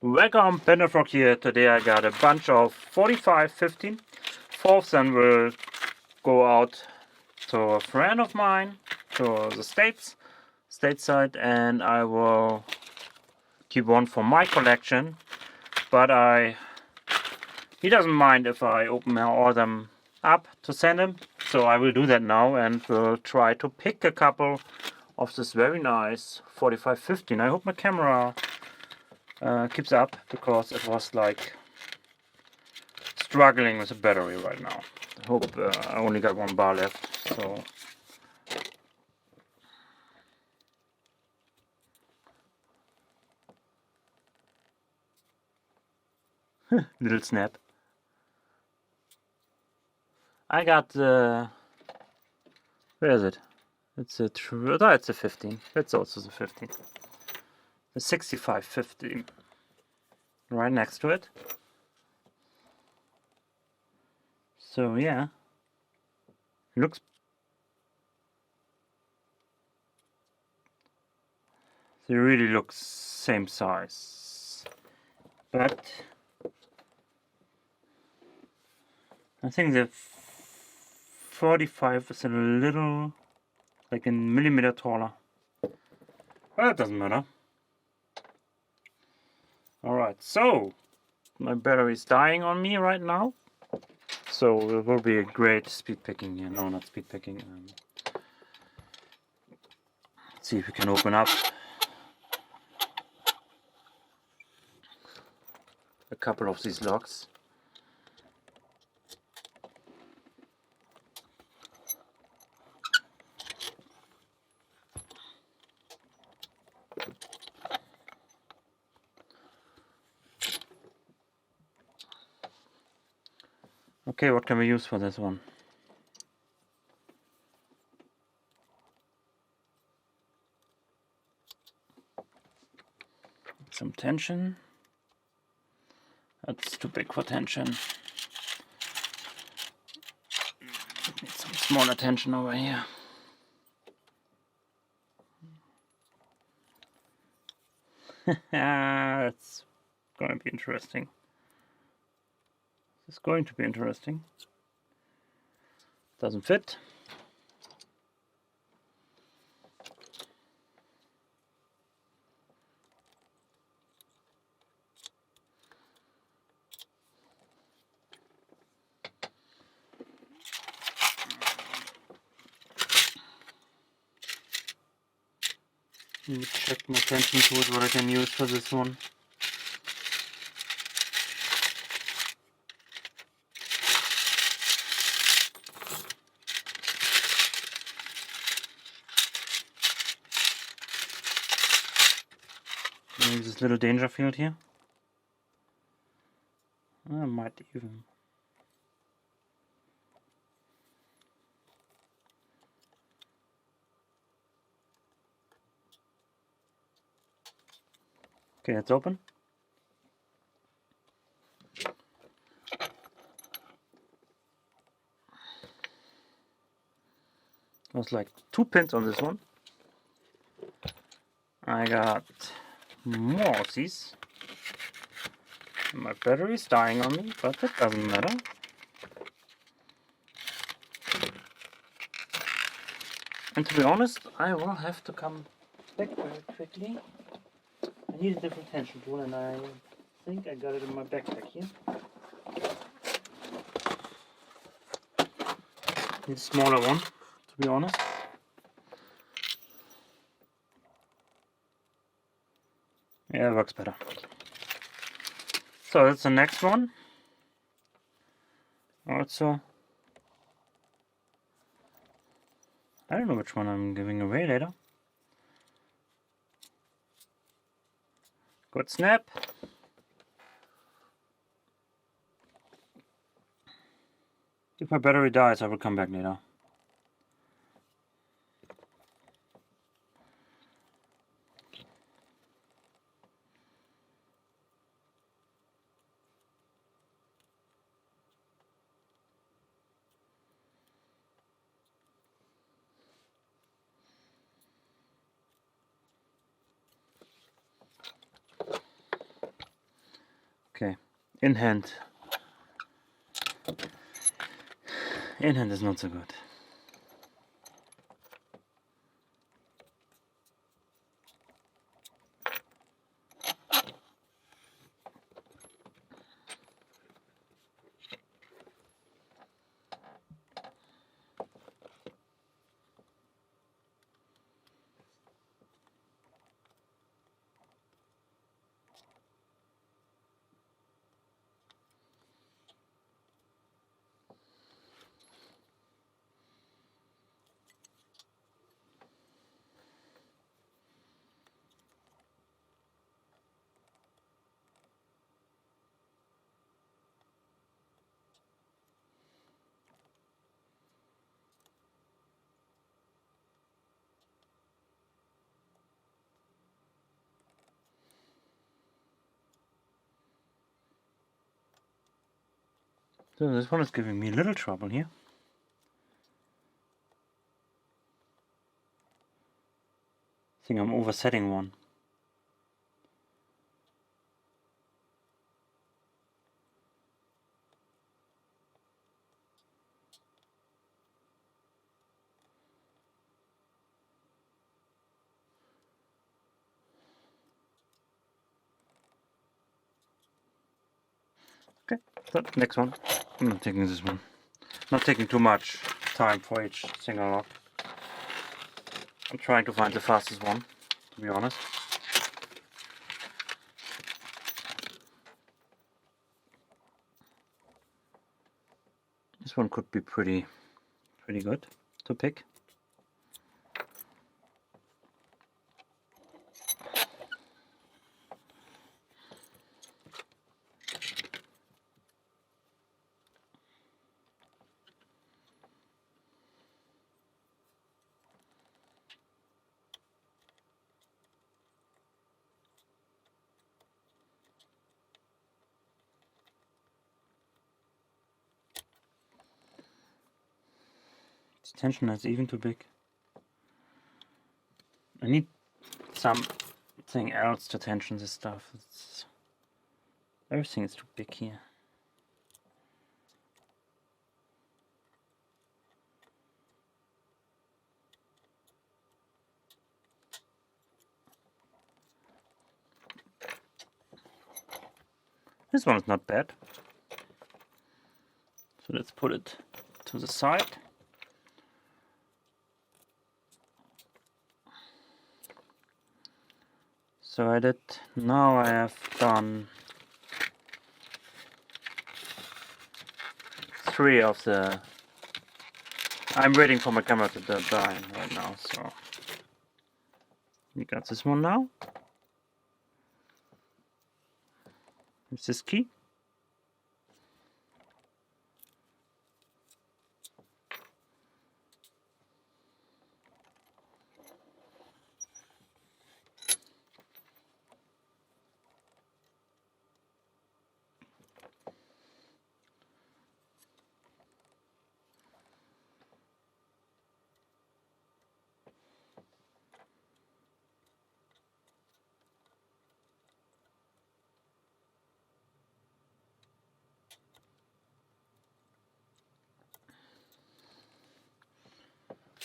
Welcome, Panda-Frog here. Today I got a bunch of 45-15. 4 of them will go out to a friend of mine, to the stateside, and I will keep one for my collection. But he doesn't mind if I open all them up to send him, so I will do that now, and will try to pick a couple of this very nice 45-15. I hope my camera keeps up, because it was like struggling with the battery right now. I hope I only got one bar left, so little snap. I got where is it? It's a it's a 15. That's also the 15. The 65-15 right next to it. So yeah, it looks. They really look same size, but I think the 45 is a little, like a millimeter taller. Well, it doesn't matter. Alright, so my battery is dying on me right now. So it will be a great speed picking here. No, not speed picking. Let's see if we can open up a couple of these locks. Okay, what can we use for this one? Some tension. That's too big for tension. Need some smaller tension over here. That's going to be interesting. It's going to be interesting. Doesn't fit. Let me check my tension tools, what I can use for this one. Maybe this little danger field here. I might even. Okay, it's open. There's like 2 pins on this one. I got more of these. My battery is dying on me, but that doesn't matter. And to be honest, I will have to come back very quickly. I need a different tension tool, and I think I got it in my backpack here. Need a smaller one, to be honest. Yeah, it works better. So that's the next one. Also, I don't know which one I'm giving away later. Good snap. If my battery dies, I will come back later. In hand. In hand is not so good. So this one is giving me a little trouble here. I think I'm oversetting one. Okay, so next one. I'm not taking this one. Not taking too much time for each single lock. I'm trying to find the fastest one, to be honest. This one could be pretty good to pick. This tension is even too big. I need something else to tension this stuff. Everything is too big here. This one is not bad. So let's put it to the side. So now I have done 3 of the... I'm waiting for my camera to die right now, so... You got this one now. Is this key?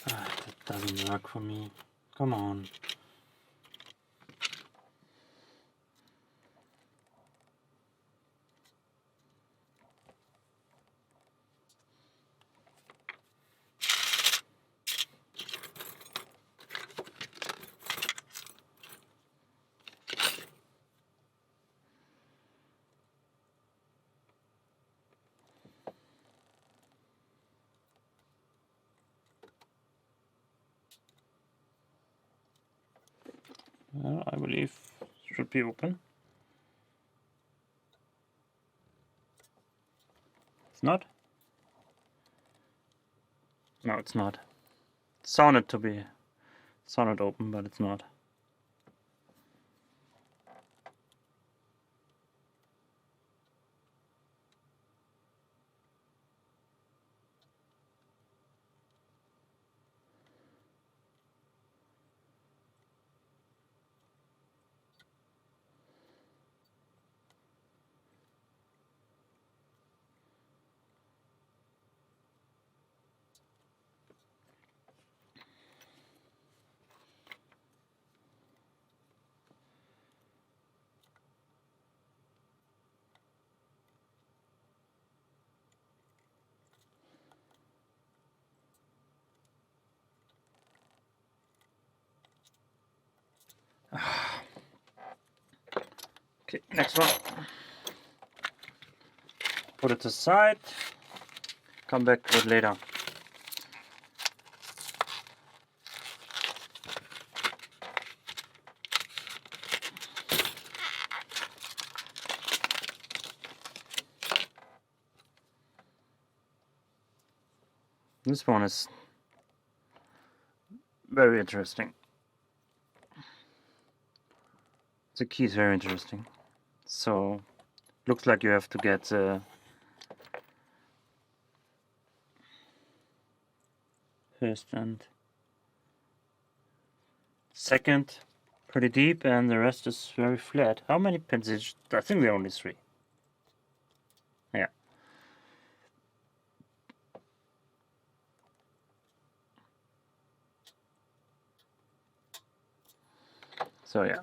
That doesn't work for me. Come on. Well, I believe it should be open. It's not? No, it's not. It sounded open, but it's not. Okay, next one. Put it aside. Come back to it later. This one is very interesting. The key is very interesting. So, looks like you have to get the first and second pretty deep, and the rest is very flat. How many pins is it? I think there are only 3. Yeah. So yeah.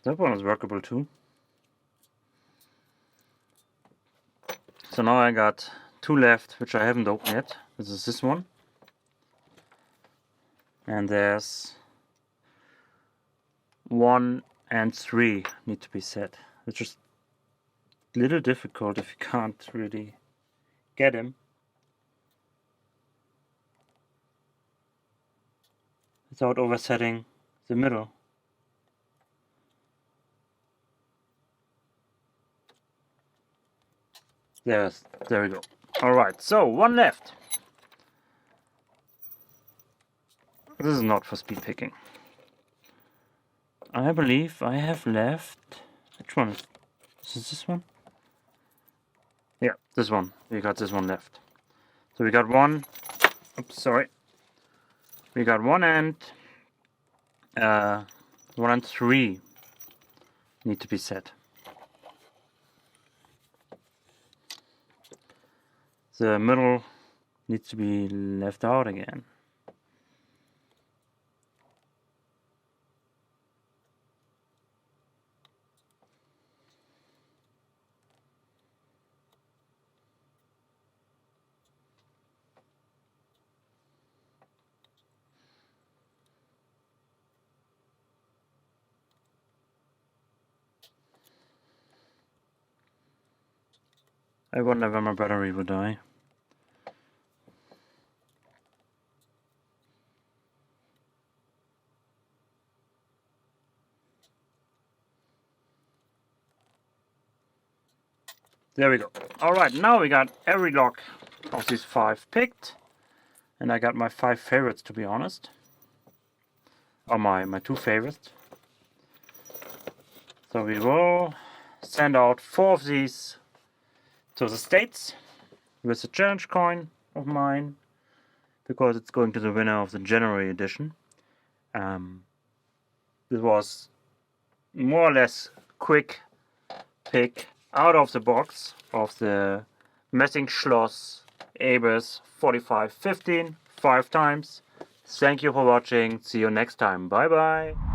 That one is workable too. So now I got 2 left, which I haven't opened yet. This is this one. And there's 1 and 3 need to be set, which is a little difficult if you can't really get him without oversetting the middle. There we go. Alright, so 1 left. This is not for speed picking. I believe I have left... Which one is this one? Yeah, this one. We got this one left. So we got 1... Oops, sorry. We got 1 and... 1 and 3 need to be set. The middle needs to be left out again. I wonder when my battery will die. There we go. Alright, now we got every lock of these 5 picked. And I got my 5 favorites, to be honest. Or my 2 favorites. So we will send out 4 of these to the States with a challenge coin of mine, because it's going to the winner of the January edition. This was more or less quick pick out of the box of the Messing Schloss ABS 4515 5 times. Thank you for watching. See you next time. Bye bye.